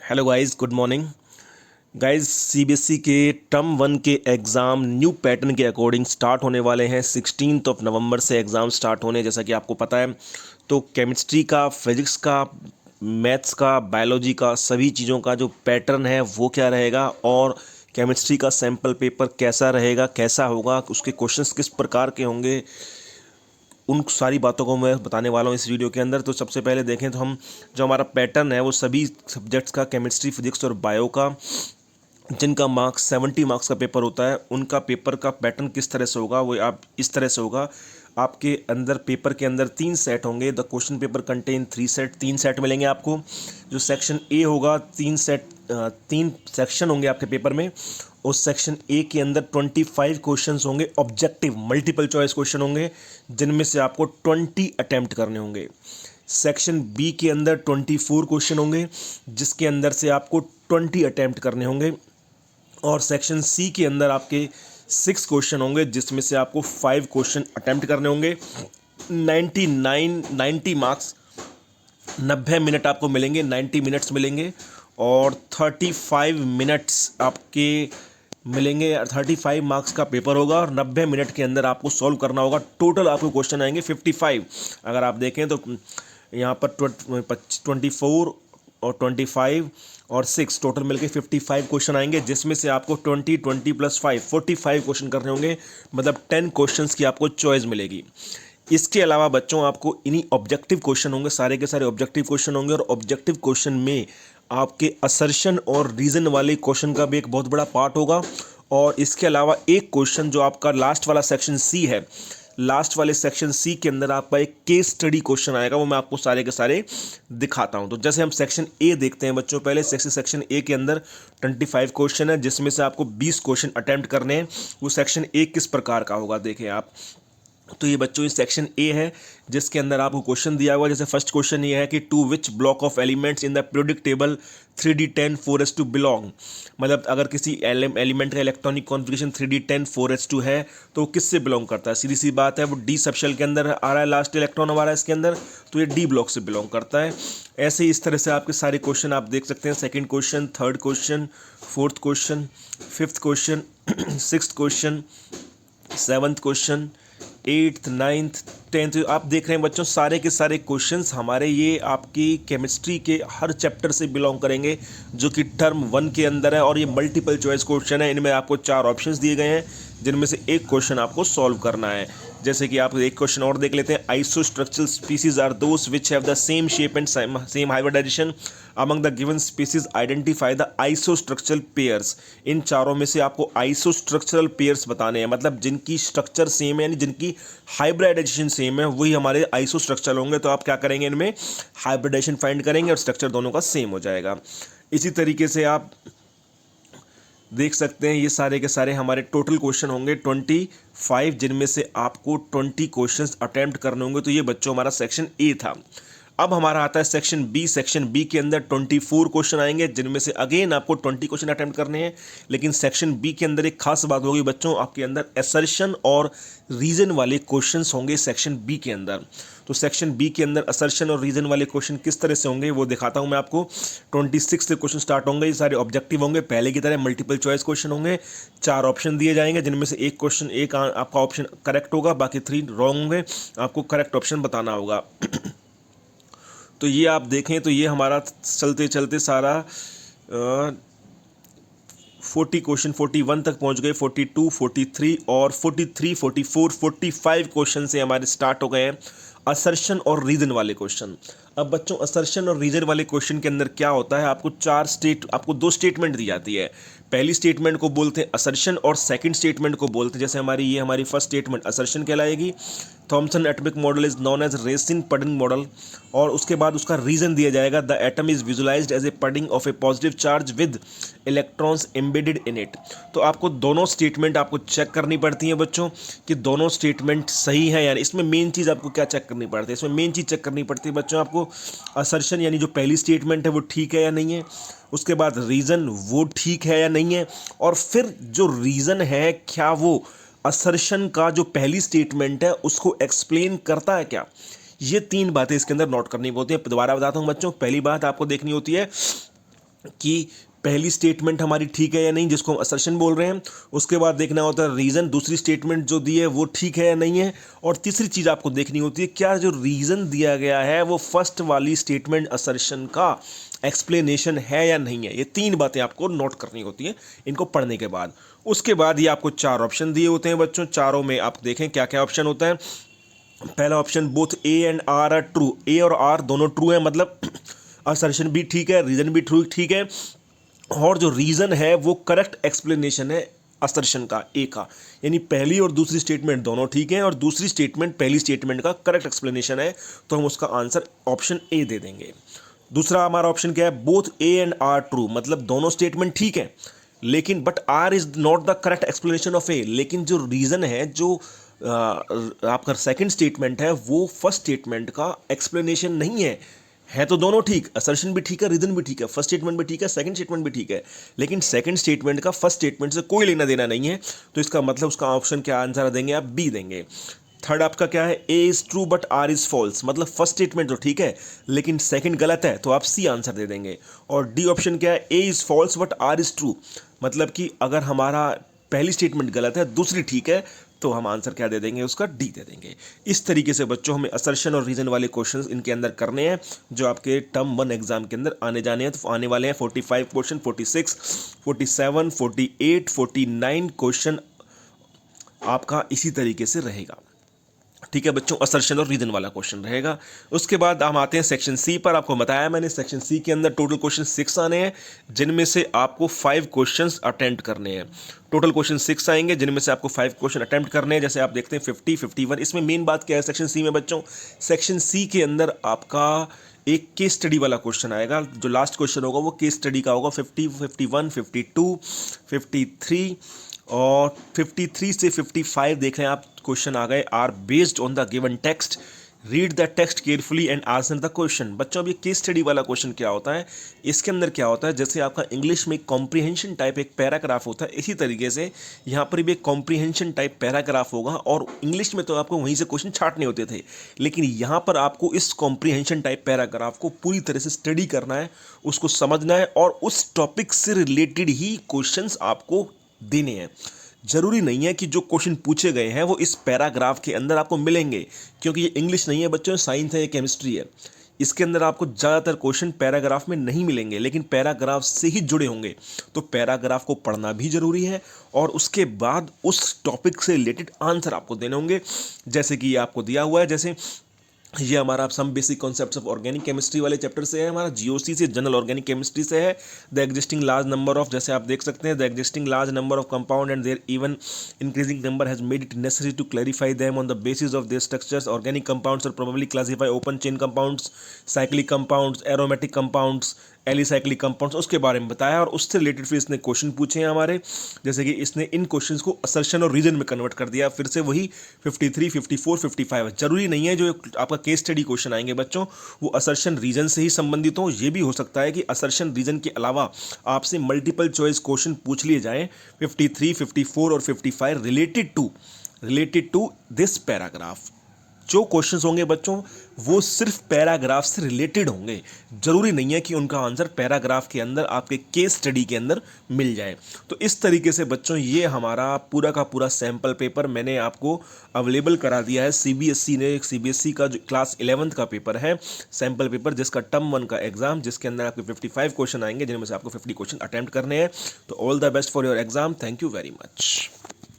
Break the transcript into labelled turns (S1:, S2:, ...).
S1: Hello guys, good morning guys. CBSE के term 1 के exam new pattern के according start होने वाले हैं। 16 नवंबर से एग्ज़ाम स्टार्ट होने, जैसा कि आपको पता है। तो केमिस्ट्री का, फिजिक्स का, मैथ्स का, बायोलॉजी का, सभी चीज़ों का जो पैटर्न है वो क्या रहेगा, और केमिस्ट्री का सैम्पल पेपर कैसा रहेगा, कैसा होगा, उसके क्वेश्चंस किस प्रकार के होंगे, उन सारी बातों को मैं बताने वाला हूँ इस वीडियो के अंदर। तो सबसे पहले देखें तो हम जो हमारा पैटर्न है वो सभी सब्जेक्ट्स का, केमिस्ट्री, फिजिक्स और बायो का, जिनका मार्क्स 70 मार्क्स का पेपर होता है, उनका पेपर का पैटर्न किस तरह से होगा वो आप इस तरह से होगा। आपके अंदर पेपर के अंदर 3 सेट होंगे। The question paper contain 3 set, 3 set मिलेंगे आपको। जो सेक्शन ए होगा, 3 सेक्शन होंगे आपके पेपर में। उस सेक्शन ए के अंदर 25 क्वेश्चंस होंगे, ऑब्जेक्टिव मल्टीपल चॉइस क्वेश्चन होंगे, जिनमें से आपको 20 अटैम्प्ट करने होंगे। सेक्शन बी के अंदर 24 क्वेश्चन होंगे, जिसके अंदर से आपको 20 अटैम्प्ट करने होंगे। और सेक्शन सी के अंदर आपके 6 क्वेश्चन होंगे, जिसमें से आपको 5 क्वेश्चन अटैम्प्ट करने होंगे। 90 मार्क्स, 90 मिनट आपको मिलेंगे, 90 मिनट्स मिलेंगे। और 35 मिनट्स आपके मिलेंगे। 35 मार्क्स का पेपर होगा और 90 मिनट के अंदर आपको सॉल्व करना होगा। टोटल आपको क्वेश्चन आएंगे 55। अगर आप देखें तो यहाँ पर 24 और 25 और 6 टोटल मिलके 55 क्वेश्चन आएंगे, जिसमें से आपको 20 प्लस 5 45 क्वेश्चन करने होंगे। मतलब 10 क्वेश्चंस की आपको चॉइस मिलेगी। इसके अलावा बच्चों आपको इन्हीं ऑब्जेक्टिव क्वेश्चन होंगे, सारे के सारे ऑब्जेक्टिव क्वेश्चन होंगे। और ऑब्जेक्टिव क्वेश्चन में आपके असर्शन और रीज़न वाले क्वेश्चन का भी एक बहुत बड़ा पार्ट होगा। और इसके अलावा एक क्वेश्चन जो आपका लास्ट वाला सेक्शन सी है, लास्ट वाले सेक्शन सी के अंदर आपका एक केस स्टडी क्वेश्चन आएगा, वो मैं आपको सारे के सारे दिखाता हूं। तो जैसे हम सेक्शन ए देखते हैं बच्चों, पहले सेक्शन ए के अंदर 25 क्वेश्चन है, जिसमें से आपको 20 क्वेश्चन अटेम्प्ट करने हैं। वो सेक्शन ए किस प्रकार का होगा देखें आप। तो ये बच्चों ये सेक्शन ए है, जिसके अंदर आपको क्वेश्चन दिया हुआ है। जैसे फर्स्ट क्वेश्चन ये है कि to which block of elements in the periodic table 3d10 4s2 belong. मतलब अगर किसी एलिमेंट का इलेक्ट्रॉनिक कॉन्फ़िगरेशन 3d10 4s2 है तो वो किससे बिलोंग करता है। सीधी सी बात है, वो डी सबशेल के अंदर आ रहा है, लास्ट इलेक्ट्रॉन हमारा इसके अंदर, तो ये डी ब्लॉक से बिलोंग करता है। ऐसे ही इस तरह से आपके सारे क्वेश्चन आप देख सकते हैं। Second question, third question, fourth question, fifth question, sixth question, seventh question, 8th 9th 10th, आप देख रहे हैं बच्चों सारे के सारे क्वेश्चंस हमारे ये आपकी केमिस्ट्री के हर चैप्टर से बिलोंग करेंगे, जो कि टर्म 1 के अंदर है। और ये मल्टीपल चॉइस क्वेश्चन है। इनमें आपको 4 ऑप्शंस दिए गए हैं, जिनमें से एक क्वेश्चन आपको सॉल्व करना है। जैसे कि आप एक क्वेश्चन और देख लेते हैं। Isostructural species are those which have the same shape and same hybridization among the given species, identify the isostructural pairs. इन चारों में से आपको आइसोस्ट्रक्चरल पेयर्स बताने हैं, मतलब जिनकी स्ट्रक्चर सेम है, यानी जिनकी हाइब्रिडाइजेशन सेम है, वही हमारे आइसोस्ट्रक्चरल होंगे। तो आप क्या करेंगे, इनमें हाइब्रिडाइजेशन फाइंड करेंगे और स्ट्रक्चर दोनों का सेम हो जाएगा। इसी तरीके से आप देख सकते हैं ये सारे के सारे हमारे टोटल क्वेश्चन होंगे 25, जिनमें से आपको 20 क्वेश्चंस अटेम्प्ट करने होंगे। तो ये बच्चों हमारा सेक्शन ए था। अब हमारा आता है सेक्शन बी। सेक्शन बी के अंदर 24 क्वेश्चन आएंगे, जिनमें से अगेन आपको 20 क्वेश्चन अटेम्प्ट करने हैं। लेकिन सेक्शन बी के अंदर एक खास बात होगी बच्चों, आपके अंदर असर्शन और रीजन वाले क्वेश्चंस होंगे सेक्शन बी के अंदर। तो सेक्शन बी के अंदर असर्शन और रीजन वाले क्वेश्चन किस तरह से होंगे वो दिखाता हूं मैं आपको। 26 से क्वेश्चन स्टार्ट होंगे। ये सारे ऑब्जेक्टिव होंगे, पहले की तरह मल्टीपल चॉइस क्वेश्चन होंगे। 4 ऑप्शन दिए जाएंगे, जिनमें से एक आपका ऑप्शन करेक्ट होगा, बाकी 3 रॉन्ग होंगे। आपको करेक्ट ऑप्शन बताना होगा। तो ये आप देखें तो ये हमारा चलते चलते सारा 40 क्वेश्चन 41 तक पहुंच गए। 42, 43 और 43, 44, 45 क्वेश्चन से हमारे स्टार्ट हो गए हैं असर्शन और रीजन वाले क्वेश्चन। अब बच्चों असर्शन और रीजन वाले क्वेश्चन के अंदर क्या होता है, आपको 2 स्टेटमेंट दी जाती है। पहली स्टेटमेंट को बोलते हैं असर्शन और सेकंड स्टेटमेंट को बोलते हैं, जैसे हमारी फर्स्ट स्टेटमेंट असर्शन कहलाएगी। Thomson atomic model is known as raisin pudding model. और उसके बाद उसका रीजन दिया जाएगा, the atom is visualized as a pudding of a positive charge with electrons embedded in it. तो आपको दोनों स्टेटमेंट आपको चेक करनी पड़ती है बच्चों, कि दोनों स्टेटमेंट सही है। यानी इसमें मेन चीज़ आपको क्या चेक करनी पड़ती है, इसमें मेन चीज़ चेक करनी पड़ती है बच्चों आपको असर्शन, यानी जो पहली स्टेटमेंट है वो ठीक है या नहीं है। उसके बाद रीज़न वो ठीक है या नहीं है। और फिर जो रीज़न है क्या वो असर्शन का जो पहली स्टेटमेंट है उसको एक्सप्लेन करता है क्या। ये 3 बातें इसके अंदर नोट करनी होती है। दोबारा बताता हूं बच्चों, पहली बात आपको देखनी होती है कि पहली स्टेटमेंट हमारी ठीक है या नहीं, जिसको हम असर्शन बोल रहे हैं। उसके बाद देखना होता है रीज़न, दूसरी स्टेटमेंट जो दी है वो ठीक है या नहीं है। और तीसरी चीज़ आपको देखनी होती है क्या जो रीज़न दिया गया है वो फर्स्ट वाली स्टेटमेंट असर्शन का एक्सप्लेनेशन है या नहीं है। ये तीन बातें आपको नोट करनी होती हैं इनको पढ़ने के बाद। उसके बाद ये आपको चार ऑप्शन दिए होते हैं बच्चों, चारों में आप देखें क्या क्या ऑप्शन होता है। पहला option both A and R are true, A और आर दोनों ट्रू है, मतलब असर्शन भी ठीक है, रीज़न भी ट्रू ठीक है, और जो रीज़न है वो करेक्ट एक्सप्लेनेशन है असर्शन का ए का। यानी पहली और दूसरी स्टेटमेंट दोनों ठीक हैं और दूसरी स्टेटमेंट पहली स्टेटमेंट का करेक्ट एक्सप्लेनेशन है, तो हम उसका आंसर ऑप्शन ए दे देंगे। दूसरा हमारा ऑप्शन क्या है, both A and R true, मतलब दोनों स्टेटमेंट ठीक है लेकिन but R is not the correct explanation of A, लेकिन जो रीज़न है जो आपका सेकंड स्टेटमेंट है वो फर्स्ट स्टेटमेंट का एक्सप्लेनेशन नहीं है तो दोनों ठीक, असर्शन भी ठीक है, रीजन भी ठीक है, फर्स्ट स्टेटमेंट भी ठीक है, सेकंड स्टेटमेंट भी ठीक है, लेकिन सेकंड स्टेटमेंट का फर्स्ट स्टेटमेंट से कोई लेना देना नहीं है, तो इसका मतलब उसका ऑप्शन क्या आंसर देंगे आप, बी देंगे। थर्ड आपका क्या है, A is true but R is false, मतलब फर्स्ट स्टेटमेंट तो ठीक है लेकिन सेकंड गलत है, तो आप सी आंसर दे देंगे। और डी ऑप्शन क्या है, A is false but R is true, मतलब कि अगर हमारा पहली स्टेटमेंट गलत है दूसरी ठीक है, तो हम आंसर क्या दे देंगे, उसका डी दे देंगे। इस तरीके से बच्चों हमें असर्शन और रीजन वाले क्वेश्चंस इनके अंदर करने हैं जो आपके टर्म 1 एग्जाम के अंदर आने जाने हैं। तो आने वाले हैं 45 क्वेश्चन, 46, 47, 48, 49 क्वेश्चन आपका इसी तरीके से रहेगा। ठीक है बच्चों, असर्शन और रीजन वाला क्वेश्चन रहेगा। उसके बाद हम आते हैं सेक्शन सी पर। आपको बताया मैंने सेक्शन सी के अंदर टोटल क्वेश्चन 6 आने हैं जिनमें से आपको 5 क्वेश्चंस अटेम्प्ट करने हैं। टोटल क्वेश्चन 6 आएंगे जिनमें से आपको 5 क्वेश्चन अटेम्प्ट करने हैं। जैसे आप देखते हैं 50, 51, इसमें मेन बात क्या है सेक्शन सी में बच्चों, सेक्शन सी के अंदर आपका एक केस स्टडी वाला क्वेश्चन आएगा। जो लास्ट क्वेश्चन होगा वो केस स्टडी का होगा। 50, 51, 52, 53 और 53 से 55 देख रहे हैं आप क्वेश्चन आ गए, are based on the given text, read the text carefully and answer the question. बच्चों अब ये केस स्टडी वाला क्वेश्चन क्या होता है, इसके अंदर क्या होता है, जैसे आपका इंग्लिश में कॉम्प्रिहेंशन टाइप एक पैराग्राफ होता है, इसी तरीके से यहाँ पर भी एक कॉम्प्रिहेंशन टाइप पैराग्राफ होगा। और इंग्लिश में तो आपको वहीं से क्वेश्चन छाटने होते थे, लेकिन यहाँ पर आपको इस कॉम्प्रिहेंशन टाइप पैराग्राफ को पूरी तरह से स्टडी करना है, उसको समझना है और उस टॉपिक से रिलेटेड ही क्वेश्चन आपको देने हैं। जरूरी नहीं है कि जो क्वेश्चन पूछे गए हैं वो इस पैराग्राफ के अंदर आपको मिलेंगे, क्योंकि ये इंग्लिश नहीं है बच्चों, साइंस है, ये केमिस्ट्री है। इसके अंदर आपको ज़्यादातर क्वेश्चन पैराग्राफ में नहीं मिलेंगे, लेकिन पैराग्राफ से ही जुड़े होंगे, तो पैराग्राफ को पढ़ना भी जरूरी है और उसके बाद उस टॉपिक से रिलेटेड आंसर आपको देने होंगे। जैसे कि ये आपको दिया हुआ है, जैसे ये हमारा some basic concepts of organic chemistry वाले चैप्टर से है, हमारा जीओसी से जनरल ऑर्गेनिक केमिस्ट्री से है। The existing large number of, जैसे आप देख सकते हैं, the existing large number of compound and their even increasing number has made it necessary to clarify them on the basis of their structures. Organic compounds are probably classify open chain compounds, cyclic compounds, aromatic compounds, alicyclic compounds, उसके बारे में बताया और उससे related फिर इसने question पूछे हैं हमारे। जैसे कि इसने इन क्वेश्चंस को असर्शन और रीजन में कन्वर्ट कर दिया, फिर से वही 53, 54, 55। जरूरी नहीं है जो आपका केस स्टडी क्वेश्चन आएंगे बच्चों वो असर्शन रीजन से ही संबंधित हो, ये भी हो सकता है कि असर्शन रीजन के अलावा आपसे मल्टीपल चॉइस क्वेश्चन पूछ लिए जाएं 53, 54 और 55 रिलेटेड टू दिस पैराग्राफ। जो क्वेश्चंस होंगे बच्चों वो सिर्फ पैराग्राफ से रिलेटेड होंगे, जरूरी नहीं है कि उनका आंसर पैराग्राफ के अंदर आपके केस स्टडी के अंदर मिल जाए। तो इस तरीके से बच्चों ये हमारा पूरा का पूरा सैम्पल पेपर मैंने आपको अवेलेबल करा दिया है। सीबीएसई ने, सीबीएसई का जो क्लास 11th का पेपर है सैम्पल पेपर, जिसका टर्म 1 का एग्जाम, जिसके अंदर आपके 55 क्वेश्चन आएंगे जिनमें से आपको 50 क्वेश्चन अटेम्प्ट करने हैं। तो all the best for your exam, thank you very much.